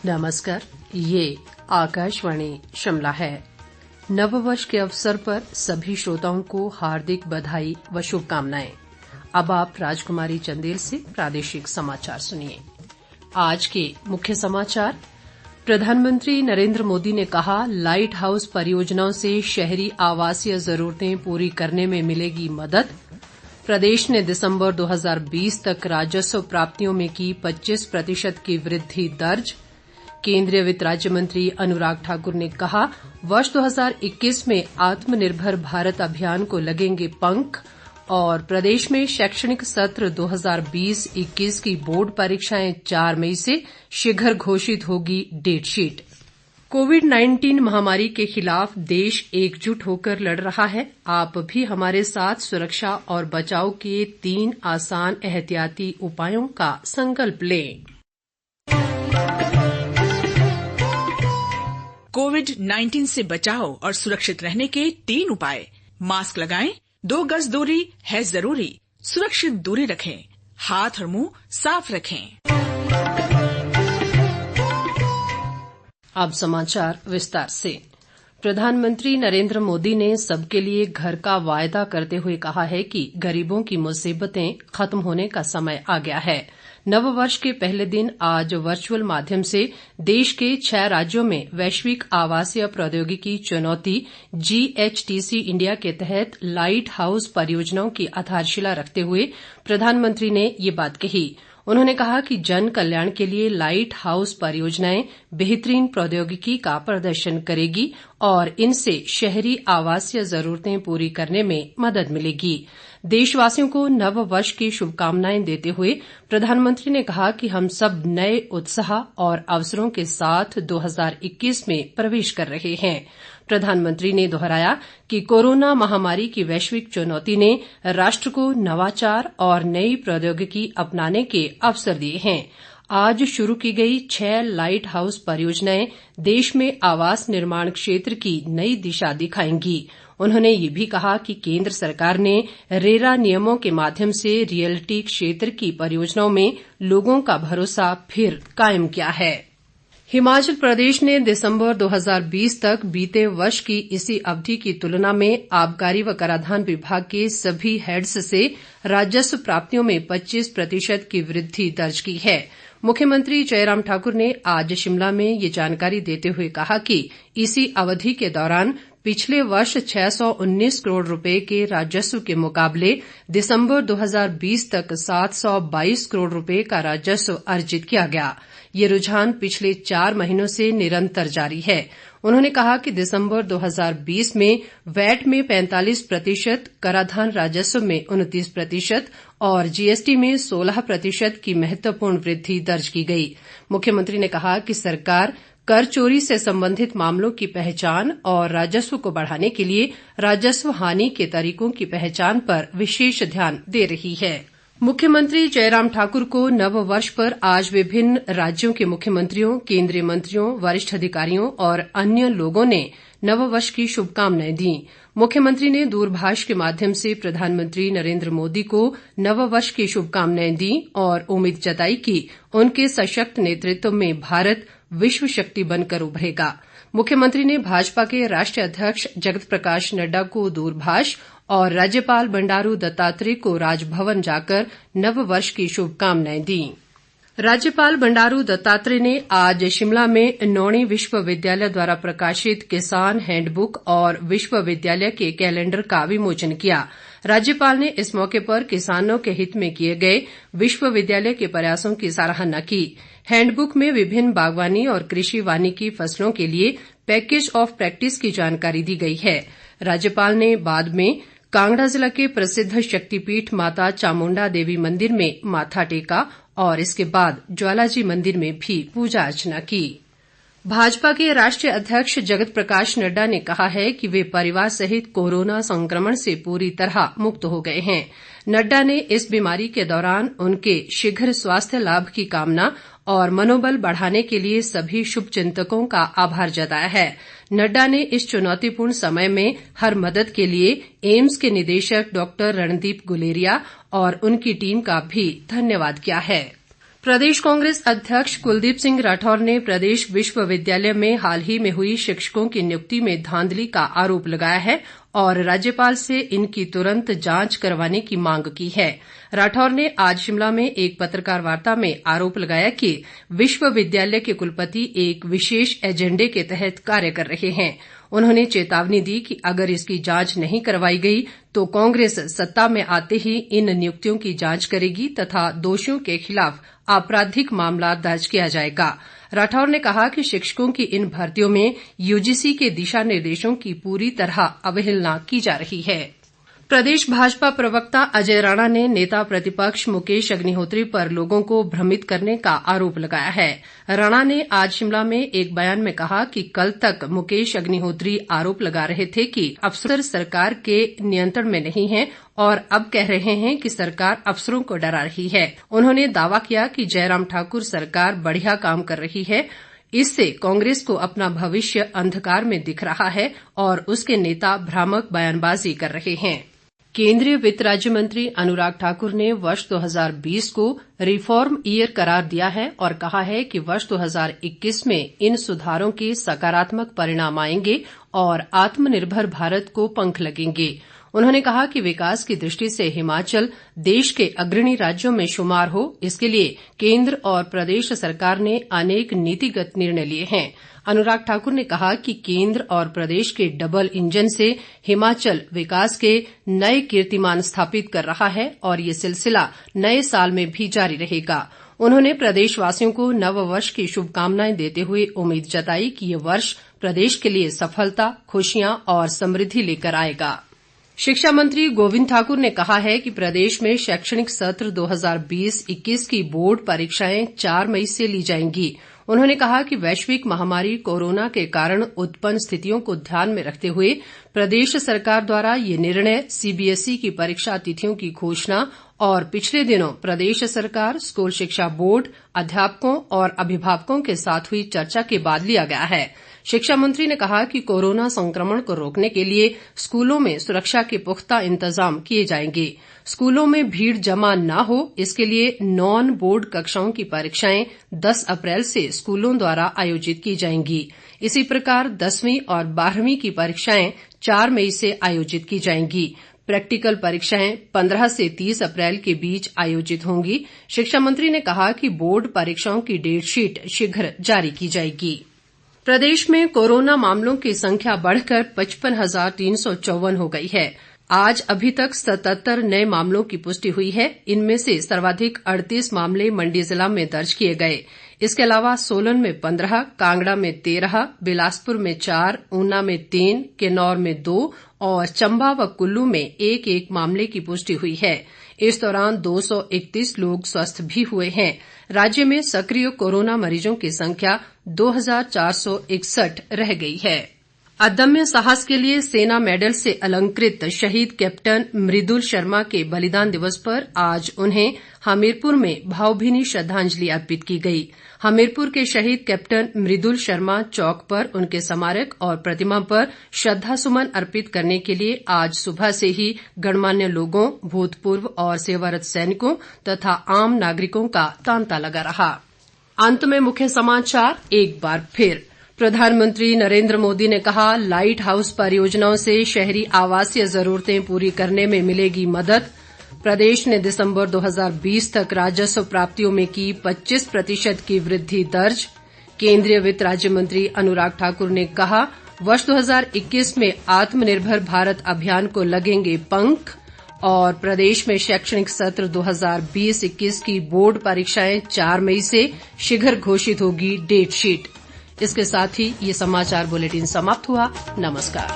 नमस्कार, ये आकाशवाणी शिमला है। नववर्ष के अवसर पर सभी श्रोताओं को हार्दिक बधाई व शुभकामनाएं। अब आप राजकुमारी चंदेल से प्रादेशिक समाचार सुनिए। आज के मुख्य समाचार। प्रधानमंत्री नरेंद्र मोदी ने कहा, लाइट हाउस परियोजनाओं से शहरी आवासीय जरूरतें पूरी करने में मिलेगी मदद। प्रदेश ने दिसंबर 2020 तक राजस्व प्राप्तियों में की 25% की वृद्धि दर्ज। केंद्रीय वित्त राज्य मंत्री अनुराग ठाकुर ने कहा, वर्ष 2021 में आत्मनिर्भर भारत अभियान को लगेंगे पंख। और प्रदेश में शैक्षणिक सत्र 2020-21 की बोर्ड परीक्षाएं 4 मई से, शीघ्र घोषित होगी डेटशीट। कोविड-19 महामारी के खिलाफ देश एकजुट होकर लड़ रहा है। आप भी हमारे साथ सुरक्षा और बचाव के 3 आसान एहतियाती उपायों का संकल्प लें। कोविड-19 से बचाव और सुरक्षित रहने के 3 उपाय। मास्क लगाएं, 2 गज दूरी है जरूरी, सुरक्षित दूरी रखें, हाथ और मुंह साफ रखें। अब समाचार विस्तार से। प्रधानमंत्री नरेंद्र मोदी ने सबके लिए घर का वायदा करते हुए कहा है कि गरीबों की मुसीबतें खत्म होने का समय आ गया है। नववर्ष के पहले दिन आज वर्चुअल माध्यम से देश के 6 राज्यों में वैश्विक आवासीय प्रौद्योगिकी चुनौती GHTC इंडिया के तहत लाइट हाउस परियोजनाओं की आधारशिला रखते हुए प्रधानमंत्री ने ये बात कही। उन्होंने कहा कि जन कल्याण के लिए लाइट हाउस परियोजनाएं बेहतरीन प्रौद्योगिकी का प्रदर्शन करेगी और इनसे शहरी आवासीय जरूरतें पूरी करने में मदद मिलेगी। देशवासियों को नव वर्ष की शुभकामनाएं देते हुए प्रधानमंत्री ने कहा कि हम सब नए उत्साह और अवसरों के साथ 2021 में प्रवेश कर रहे हैं। प्रधानमंत्री ने दोहराया कि कोरोना महामारी की वैश्विक चुनौती ने राष्ट्र को नवाचार और नई प्रौद्योगिकी अपनाने के अवसर दिए हैं। आज शुरू की गई 6 लाइट हाउस परियोजनाएं देश में आवास निर्माण क्षेत्र की नई दिशा दिखाएंगी। उन्होंने ये भी कहा कि केंद्र सरकार ने रेरा नियमों के माध्यम से रियल्टी क्षेत्र की परियोजनाओं में लोगों का भरोसा फिर कायम किया है। हिमाचल प्रदेश ने दिसंबर 2020 तक बीते वर्ष की इसी अवधि की तुलना में आबकारी व कराधान विभाग के सभी हेड्स से राजस्व प्राप्तियों में 25% की वृद्धि दर्ज की है। मुख्यमंत्री जयराम ठाकुर ने आज शिमला में ये जानकारी देते हुए कहा कि इसी अवधि के दौरान पिछले वर्ष 619 करोड़ रुपए के राजस्व के मुकाबले दिसंबर 2020 तक 722 करोड़ रुपए का राजस्व अर्जित किया गया। ये रुझान पिछले 4 महीनों से निरंतर जारी है। उन्होंने कहा कि दिसंबर 2020 में वैट में 45%, कराधान राजस्व में 29% और GST में 16% की महत्वपूर्ण वृद्धि दर्ज की गई। मुख्यमंत्री ने कहा कि सरकार कर चोरी से संबंधित मामलों की पहचान और राजस्व को बढ़ाने के लिए राजस्व हानि के तरीकों की पहचान पर विशेष ध्यान दे रही है। मुख्यमंत्री जयराम ठाकुर को नव वर्ष पर आज विभिन्न राज्यों के मुख्यमंत्रियों, केंद्रीय मंत्रियों, वरिष्ठ अधिकारियों और अन्य लोगों ने नव वर्ष की शुभकामनाएं दी। मुख्यमंत्री ने दूरभाष के माध्यम से प्रधानमंत्री नरेंद्र मोदी को नव वर्ष की शुभकामनाएं दी और उम्मीद जताई कि उनके सशक्त नेतृत्व में भारत विश्व शक्ति बनकर उभरेगा। मुख्यमंत्री ने भाजपा के राष्ट्रीय अध्यक्ष जगत प्रकाश नड्डा को दूरभाष और राज्यपाल बंडारू दत्तात्रेय को राजभवन जाकर नव वर्ष की शुभकामनाएं दी। राज्यपाल बंडारू दत्तात्रेय ने आज शिमला में नौणी विश्वविद्यालय द्वारा प्रकाशित किसान हैंडबुक और विश्वविद्यालय के कैलेंडर का विमोचन किया। राज्यपाल ने इस मौके पर किसानों के हित में किए गए विश्वविद्यालय के प्रयासों की सराहना की। हैंडबुक में विभिन्न बागवानी और कृषि वानिकी फसलों के लिए पैकेज ऑफ प्रैक्टिस की जानकारी दी गई है। राज्यपाल ने बाद में कांगड़ा जिला के प्रसिद्ध शक्तिपीठ माता चामुंडा देवी मंदिर में माथा टेका और इसके बाद ज्वालाजी मंदिर में भी पूजा अर्चना की। भाजपा के राष्ट्रीय अध्यक्ष जगत प्रकाश नड्डा ने कहा है कि वे परिवार सहित कोरोना संक्रमण से पूरी तरह मुक्त हो गए हैं। नड्डा ने इस बीमारी के दौरान उनके शीघ्र स्वास्थ्य लाभ की कामना और मनोबल बढ़ाने के लिए सभी शुभचिंतकों का आभार जताया है। नड्डा ने इस चुनौतीपूर्ण समय में हर मदद के लिए एम्स के निदेशक डॉक्टर रणदीप गुलेरिया और उनकी टीम का भी धन्यवाद किया है। प्रदेश कांग्रेस अध्यक्ष कुलदीप सिंह राठौर ने प्रदेश विश्वविद्यालय में हाल ही में हुई शिक्षकों की नियुक्ति में धांधली का आरोप लगाया है और राज्यपाल से इनकी तुरंत जांच करवाने की मांग की है। राठौर ने आज शिमला में एक पत्रकार वार्ता में आरोप लगाया कि विश्वविद्यालय के कुलपति एक विशेष एजेंडे के तहत कार्य कर रहे हैं। उन्होंने चेतावनी दी कि अगर इसकी जांच नहीं करवाई गई तो कांग्रेस सत्ता में आते ही इन नियुक्तियों की जांच करेगी तथा दोषियों के खिलाफ आपराधिक मामला दर्ज किया जाएगा। राठौर ने कहा कि शिक्षकों की इन भर्तियों में यूजीसी के दिशा निर्देशों की पूरी तरह अवहेलना की जा रही है। प्रदेश भाजपा प्रवक्ता अजय राणा ने नेता प्रतिपक्ष मुकेश अग्निहोत्री पर लोगों को भ्रमित करने का आरोप लगाया है। राणा ने आज शिमला में एक बयान में कहा कि कल तक मुकेश अग्निहोत्री आरोप लगा रहे थे कि अफसर सरकार के नियंत्रण में नहीं है और अब कह रहे हैं कि सरकार अफसरों को डरा रही है। उन्होंने दावा किया कि जयराम ठाकुर सरकार बढ़िया काम कर रही है, इससे कांग्रेस को अपना भविष्य अंधकार में दिख रहा है और उसके नेता भ्रामक बयानबाजी कर रहे हैं। केंद्रीय वित्त राज्य मंत्री अनुराग ठाकुर ने वर्ष 2020 को रिफॉर्म ईयर करार दिया है और कहा है कि वर्ष 2021 में इन सुधारों के सकारात्मक परिणाम आएंगे और आत्मनिर्भर भारत को पंख लगेंगे। उन्होंने कहा कि विकास की दृष्टि से हिमाचल देश के अग्रणी राज्यों में शुमार हो, इसके लिए केंद्र और प्रदेश सरकार ने अनेक नीतिगत निर्णय लिए हैं। अनुराग ठाकुर ने कहा कि केंद्र और प्रदेश के डबल इंजन से हिमाचल विकास के नए कीर्तिमान स्थापित कर रहा है और ये सिलसिला नए साल में भी जारी रहेगा। उन्होंने प्रदेशवासियों को नववर्ष की शुभकामनाएं देते हुए उम्मीद जताई कि ये वर्ष प्रदेश के लिए सफलता, खुशियां और समृद्धि लेकर आएगा। शिक्षा मंत्री गोविंद ठाकुर ने कहा है कि प्रदेश में शैक्षणिक सत्र 2020-21 की बोर्ड परीक्षाएं 4 मई से ली जाएंगी। उन्होंने कहा कि वैश्विक महामारी कोरोना के कारण उत्पन्न स्थितियों को ध्यान में रखते हुए प्रदेश सरकार द्वारा ये निर्णय सीबीएसई की परीक्षा तिथियों की घोषणा और पिछले दिनों प्रदेश सरकार, स्कूल शिक्षा बोर्ड, अध्यापकों और अभिभावकों के साथ हुई चर्चा के बाद लिया गया है। शिक्षा मंत्री ने कहा कि कोरोना संक्रमण को रोकने के लिए स्कूलों में सुरक्षा के पुख्ता इंतजाम किए जाएंगे। स्कूलों में भीड़ जमा न हो, इसके लिए नॉन बोर्ड कक्षाओं की परीक्षाएं 10 अप्रैल से स्कूलों द्वारा आयोजित की जाएंगी। इसी प्रकार 10वीं और 12वीं की परीक्षाएं 4 मई से आयोजित की जाएंगी। प्रैक्टिकल परीक्षाएं 15 से 30 अप्रैल के बीच आयोजित होंगी। शिक्षा मंत्री ने कहा कि बोर्ड परीक्षाओं की डेटशीट शीघ्र जारी की जाएगी। प्रदेश में कोरोना मामलों की संख्या बढ़कर 55,354 हो गई है। आज अभी तक 77 नए मामलों की पुष्टि हुई है। इनमें से सर्वाधिक 38 मामले मंडी जिला में दर्ज किए गए। इसके अलावा सोलन में 15, कांगड़ा में 13, बिलासपुर में 4, ऊना में 3, किन्नौर में 2 और चंबा व कुल्लू में 1-1 मामले की पुष्टि हुई है। इस दौरान 231 लोग स्वस्थ भी हुए हैं। राज्य में सक्रिय कोरोना मरीजों की संख्या 2461 रह गई है। अदम्य साहस के लिए सेना मेडल से अलंकृत शहीद कैप्टन मृदुल शर्मा के बलिदान दिवस पर आज उन्हें हमीरपुर में भावभीनी श्रद्धांजलि अर्पित की गई। हमीरपुर के शहीद कैप्टन मृदुल शर्मा चौक पर उनके स्मारक और प्रतिमा पर श्रद्धासुमन अर्पित करने के लिए आज सुबह से ही गणमान्य लोगों, भूतपूर्व और सेवारत सैनिकों तथा आम नागरिकों का तांता लगा रहा। अंत में मुख्य समाचार एक बार फिर। प्रधानमंत्री नरेंद्र मोदी ने कहा, लाइट हाउस परियोजनाओं से शहरी आवासीय जरूरतें पूरी करने में मिलेगी मदद। प्रदेश ने दिसंबर 2020 तक राजस्व प्राप्तियों में की 25% की वृद्धि दर्ज। केंद्रीय वित्त राज्य मंत्री अनुराग ठाकुर ने कहा, वर्ष 2021 में आत्मनिर्भर भारत अभियान को लगेंगे पंख। और प्रदेश में शैक्षणिक सत्र 2020-21 की बोर्ड परीक्षाएं 4 मई से, शीघ्र घोषित होगी डेटशीट। इसके साथ ही ये समाचार बुलेटिन समाप्त हुआ। नमस्कार।